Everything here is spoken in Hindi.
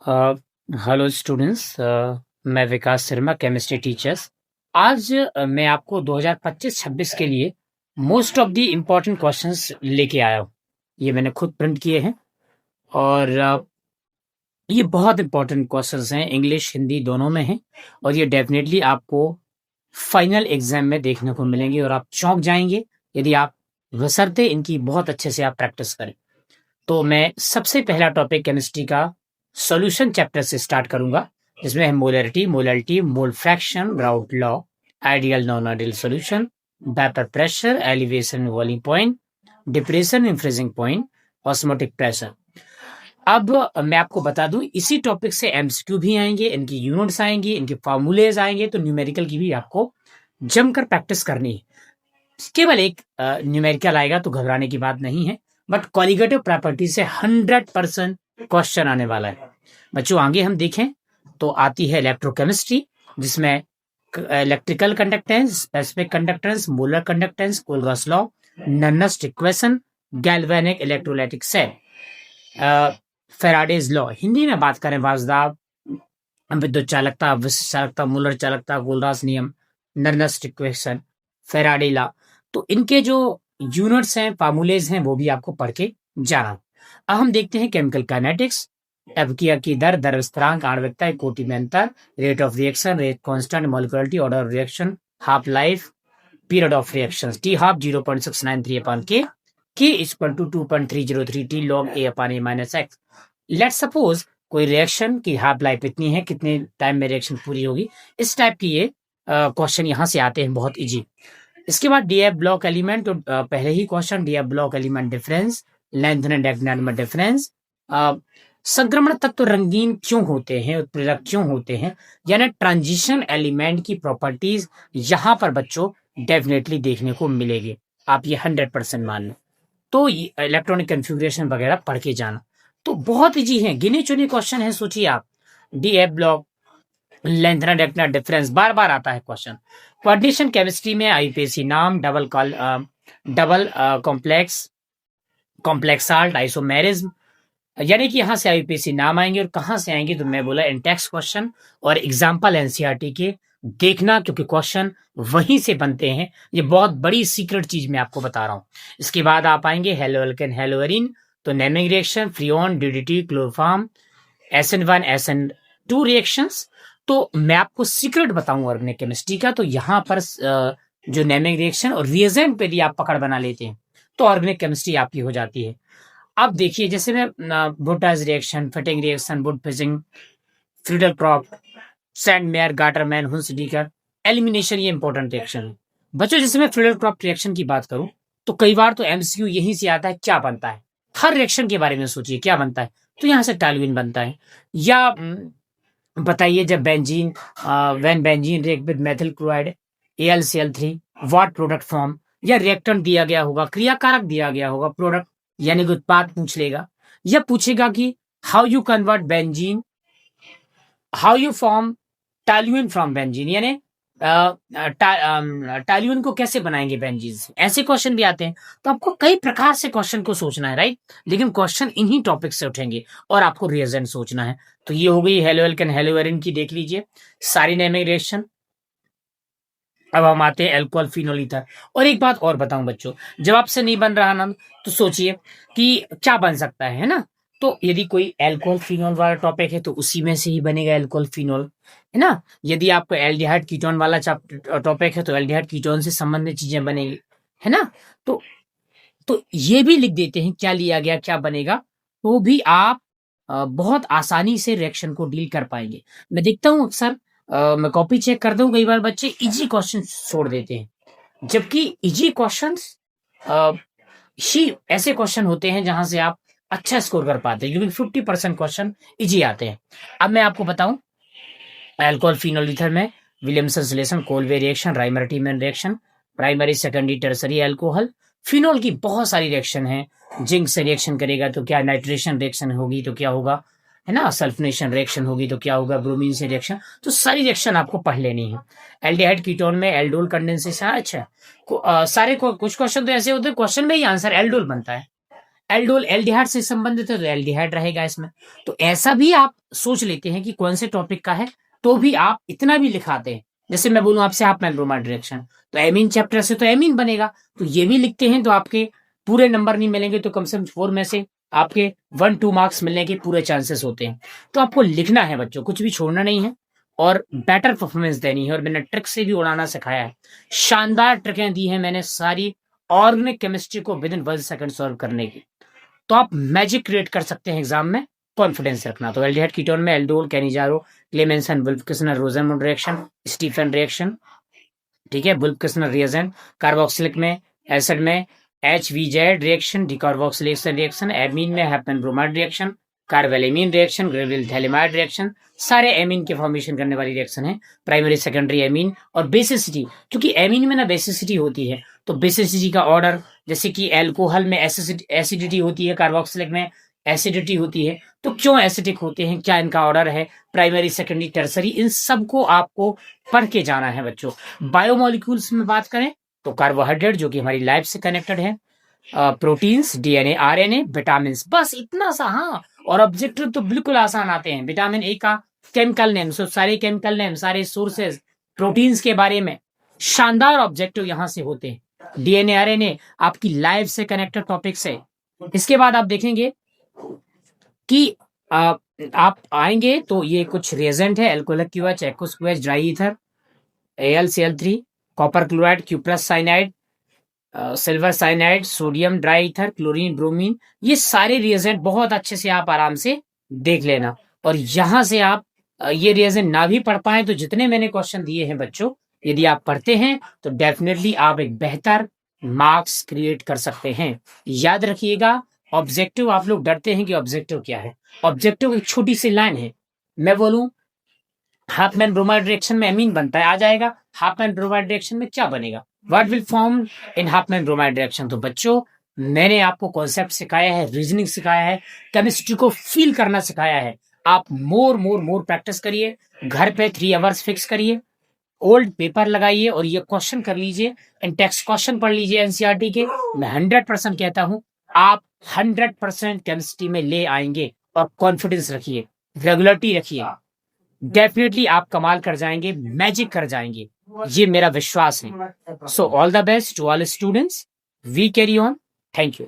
अ, हेलो स्टूडेंट्स, मैं विकास शर्मा, केमिस्ट्री टीचर्स। आज मैं आपको 2025-26 के लिए most of the important questions लेके आया हूँ। ये मैंने खुद प्रिंट किए हैं और ये बहुत इंपॉर्टेंट क्वेश्चंस हैं, इंग्लिश हिंदी दोनों में हैं और ये डेफिनेटली आपको फाइनल एग्जाम में देखने को मिलेंगे और आप चौंक जाएंगे यदि आप बशर्ते इनकी बहुत अच्छे से आप प्रैक्टिस करें। तो मैं सबसे पहला टॉपिक केमिस्ट्री का सॉल्यूशन चैप्टर से स्टार्ट करूंगा, जिसमें है molarity, molarity, mole fraction, route law, ideal non ideal solution, vapour pressure, elevation boiling point, depression in freezing point, osmotic pressure. अब मैं आपको बता दूं, इसी टॉपिक से एमसीक्यू भी आएंगे, इनकी यूनिट्स आएंगी, इनके फॉर्मूलेज आएंगे, तो न्यूमेरिकल की भी आपको जमकर प्रैक्टिस करनी है। केवल एक न्यूमेरिकल आएगा तो घबराने की बात नहीं है, बट कॉलिगेटिव प्रॉपर्टी से 100% क्वेश्चन आने वाला है। बच्चों आगे हम देखें तो आती है इलेक्ट्रोकेमिस्ट्री, जिसमें electrical conductance, specific conductance, molar conductance, Kohlrausch's law, Nernst equation, galvanic electrolytic cell, Faraday's law. Hindi में बात करें वाजदाब, विद्युत चालकता, विशिष्ट चालकता, मूलर चालकता, गोल्डास नियम, नन्नस्ट इक्वेशन, फेराडे लॉ। तो इनके जो यूनिट्स हैं, फार्मूलेज हैं, वो भी आपको पढ़ के जाना। अब हम देखते हैं केमिकल काइनेटिक्स। अबकिया की दर, दर स्थिरांक, आणविकता, कोटि में अंतर, rate of reaction, rate constant, molecularity, order of reaction, half life, period of reactions, t half 0.693 upon k is equal to 2.303 t log a upon a minus x. Let suppose कोई रिएक्शन की हाफ लाइफ इतनी है, कितने टाइम में रिएक्शन पूरी होगी। इस टाइप की ये क्वेश्चन यहाँ से आते हैं, बहुत इजी। इसके बाद डीएफ ब्लॉक एलिमेंट, तो पहले ही question d f block element difference, length and diagonal में डिफरेंस, संक्रमण तत्व रंगीन क्यों होते हैं, उत्प्रेरक क्यों होते हैं, यानी ट्रांजिशन एलिमेंट की प्रॉपर्टीज यहाँ पर बच्चों डेफिनेटली देखने को मिलेगी। आप ये 100% मान लो। तो इलेक्ट्रॉनिक कन्फिग्रेशन वगैरह पढ़ के जाना, तो बहुत इजी है, गिने चुने क्वेश्चन है। सोचिए आप, d f block, length and diagonal difference, बार बार आता है क्वेश्चन। कोऑर्डिनेशन केमिस्ट्री में आईपीएसी नाम, double complex, complex salt, isomerism, यानी कि यहाँ से आईपीएसी नाम आएंगे और कहाँ से आएंगे, तो मैं बोला इंटेक्स क्वेश्चन और एग्जाम्पल एनसीईआरटी के देखना, क्योंकि क्वेश्चन वहीं से बनते हैं। ये बहुत बड़ी सीक्रेट चीज मैं आपको बता रहा हूँ। इसके बाद आप आएंगे हेलो एल्केन, हेलो एरिन, तो naming reaction, freon, DDT, chloroform, SN1 SN2 reactions. तो मैं आपको सीक्रेट बताऊं ऑर्गेनिक केमिस्ट्री का, तो यहाँ पर जो नेमिंग रिएक्शन और रिएजेंट पे भी आप पकड़ बना लेते हैं तो ऑर्गेनिक केमिस्ट्री आपकी हो जाती है। अब देखिए, जैसे मैं बुटाज रिएक्शन, फिटिंग रिएक्शन, वुड Fittig, Friedel Crafts, Sandmeyer, Gattermann, Hunsdiecker, elimination, ये इंपॉर्टेंट रिएक्शन है बच्चों। जैसे मैं फ्रीडल क्रॉप रिएक्शन की बात करूं तो कई बार तो एमसीक्यू यहीं से आता है, क्या बनता है। हर रिएक्शन के बारे में सोचिए क्या बनता है, तो यहाँ से टॉल्यूइन बनता है। या बताइए, जब benzene, when benzene react with methyl chloride AlCl3, what product form, या रिएक्टेंट दिया गया होगा, क्रियाकारक दिया गया होगा, प्रोडक्ट यानी कि उत्पाद पूछ लेगा, या पूछेगा कि how you convert benzene, how you form toluene from benzene, यानी टॉल्यूइन को कैसे बनाएंगे बेंजीन से। ऐसे क्वेश्चन भी आते हैं। तो आपको कई प्रकार से क्वेश्चन को सोचना है, राइट, लेकिन क्वेश्चन इन्हीं टॉपिक से उठेंगे और आपको रिएजेंट सोचना है। तो ये हो गई हेलो एल्केन, हेलो एरिन की, देख लीजिए सारी नेमिंग रिएक्शन। अब हम आते हैं अल्कोहल फिनोल ईथर। और एक बात और बताऊं बच्चों, जब आपसे नहीं बन रहा ना, तो सोचिए कि क्या बन सकता है ना। तो यदि कोई अल्कोहल फिनोल वाला टॉपिक है तो उसी में से ही बनेगा अल्कोहल फिनोल, है ना। यदि आपको एल्डिहाइड कीटोन वाला टॉपिक है तो एल्डिहाइड कीटोन से संबंधित चीजें बनेगी, है ना। तो ये भी लिख देते हैं क्या लिया गया, क्या बनेगा, तो भी आप बहुत आसानी से रिएक्शन को डील कर पाएंगे। मैं देखता हूँ अक्सर, मैं कॉपी चेक करता हूँ, कई बार बच्चे इजी क्वेश्चन छोड़ देते हैं, जबकि इजी क्वेश्चंस ही ऐसे क्वेश्चन होते हैं जहां से आप अच्छा स्कोर कर पाते हैं, क्योंकि 50% क्वेश्चन इजी आते हैं। अब मैं आपको बताऊं, अल्कोहल फिनोल ईथर में Williamson relation, Kolbe reaction, Reimer Tiemann reaction, primary secondary tertiary alcohol. Phenol की बहुत सारी रिएक्शन है। जिंक से रिएक्शन करेगा तो क्या नाइट्रेशन रिएक्शन होगी, तो क्या होगा, है ना, सल्फनेशन रिएक्शन होगी तो क्या होगा, ब्रोमीन से रिएक्शन। तो सारी रिएक्शन आपको पढ़ लेनी है। एल्डिहाइड कीटोन में एल्डोल कंडेंसेशन, अच्छा सारे कुछ क्वेश्चन तो ऐसे होते हैं क्वेश्चन में ही आंसर एल्डोल बनता है। एल्डोल एल्डिहाइड से संबंधित है तो एल्डिहाइड रहेगा इसमें। तो ऐसा भी आप सोच लेते हैं कि कौन से टॉपिक का है, तो भी आप इतना भी लिखाते हैं। जैसे मैं बोलूं आपसे हाफमैन ब्रोमाइड रिएक्शन, तो एमीन चैप्टर से तो एमीन बनेगा, तो ये भी लिखते हैं तो आपके पूरे नंबर नहीं मिलेंगे, तो कम से कम 4 में से आपके 1-2 मार्क्स मिलने के पूरे चांसेस होते हैं। तो आपको लिखना है बच्चों, कुछ भी छोड़ना नहीं है और बेटर परफॉर्मेंस देनी है। और मैंने ट्रिक से भी उड़ाना सिखाया है, शानदार ट्रिकें दी हैं मैंने सारी ऑर्गेनिक केमिस्ट्री को विद इन 1 सेकंड सॉल्व करने की। तो आप मैजिक क्रिएट कर सकते हैं एग्जाम में, कॉन्फिडेंस रखना। तो एल्डिहाइड कीटोन में aldol, Cannizzaro, Clemmensen, Wolff Kishner Rosenmund reaction, Stephen reaction, ठीक है, वुल्फ-किस्लर रिएजेंट। कार्बोक्सिलिक में एसिड में HVZ reaction, decarboxylation reaction, amine में Hoffmann bromide reaction, carbylamine reaction, Gabriel phthalimide reaction, सारे एमीन के फॉर्मेशन करने वाली रिएक्शन है। प्राइमरी सेकेंडरी एमीन और बेसिसिटी, क्योंकि एमीन में ना बेसिसिटी होती है, तो बेसिसिटी का ऑर्डर, जैसे कि एल्कोहल में एसिडिटी होती है, कार्बोक्सिलिक में एसिडिटी होती है, तो क्यों एसिडिक होते हैं, क्या इनका ऑर्डर है, प्राइमरी सेकेंडरी टर्सरी, इन सबको आपको पढ़ के जाना है बच्चों। बायोमोलिक्यूल्स में बात करें तो कार्बोहाइड्रेट जो कि हमारी लाइफ से कनेक्टेड है, प्रोटीन्स, DNA, RNA, विटामिन, बस इतना सा। हाँ, और ऑब्जेक्टिव तो बिल्कुल आसान आते हैं। विटामिन ए का केमिकल नेम, सारे केमिकल नेम, सारे सोर्सेज, प्रोटीन्स के बारे में शानदार ऑब्जेक्टिव यहाँ से होते हैं। DNA, RNA आपकी लाइफ से कनेक्टेड टॉपिक्स है। इसके बाद आप देखेंगे कि आप आएंगे तो ये कुछ रिएजेंट है, alcoholic QH, aqueous QH, dry ether, AlCl3, copper chloride, cuprous cyanide, silver cyanide, sodium dry ether, chlorine, bromine, ये सारे रिएजेंट बहुत अच्छे से आप आराम से देख लेना। और यहां से आप ये रिएजेंट ना भी पढ़ पाए तो जितने मैंने क्वेश्चन दिए हैं बच्चों, यदि आप पढ़ते हैं तो डेफिनेटली आप एक बेहतर मार्क्स क्रिएट कर सकते हैं। याद रखिएगा, ऑब्जेक्टिव, आप लोग डरते हैं कि ऑब्जेक्टिव क्या है। ऑब्जेक्टिव एक छोटी सी लाइन है, मैं बोलूं हाफमैन ब्रोमाइड रिएक्शन में एमीन बनता है, आ जाएगा, हाफमैन ब्रोमाइड रिएक्शन में क्या बनेगा, what will form in Hopman bromide reaction. तो बच्चों, मैंने आपको कॉन्सेप्ट सिखाया है, रीजनिंग सिखाया है, केमिस्ट्री को फील करना सिखाया है। आप मोर प्रैक्टिस करिए, घर पे 3 आवर्स फिक्स करिए, ओल्ड पेपर लगाइए और ये क्वेश्चन कर लीजिए, इन टेक्स्ट क्वेश्चन पढ़ लीजिए NCERT के। मैं 100% कहता हूं, आप 100% केमिस्ट्री में ले आएंगे। और कॉन्फिडेंस रखिए, रेगुलरिटी रखिए, डेफिनेटली आप कमाल कर जाएंगे, मैजिक कर जाएंगे, ये मेरा विश्वास है। So all the best to all students, we carry on, thank you.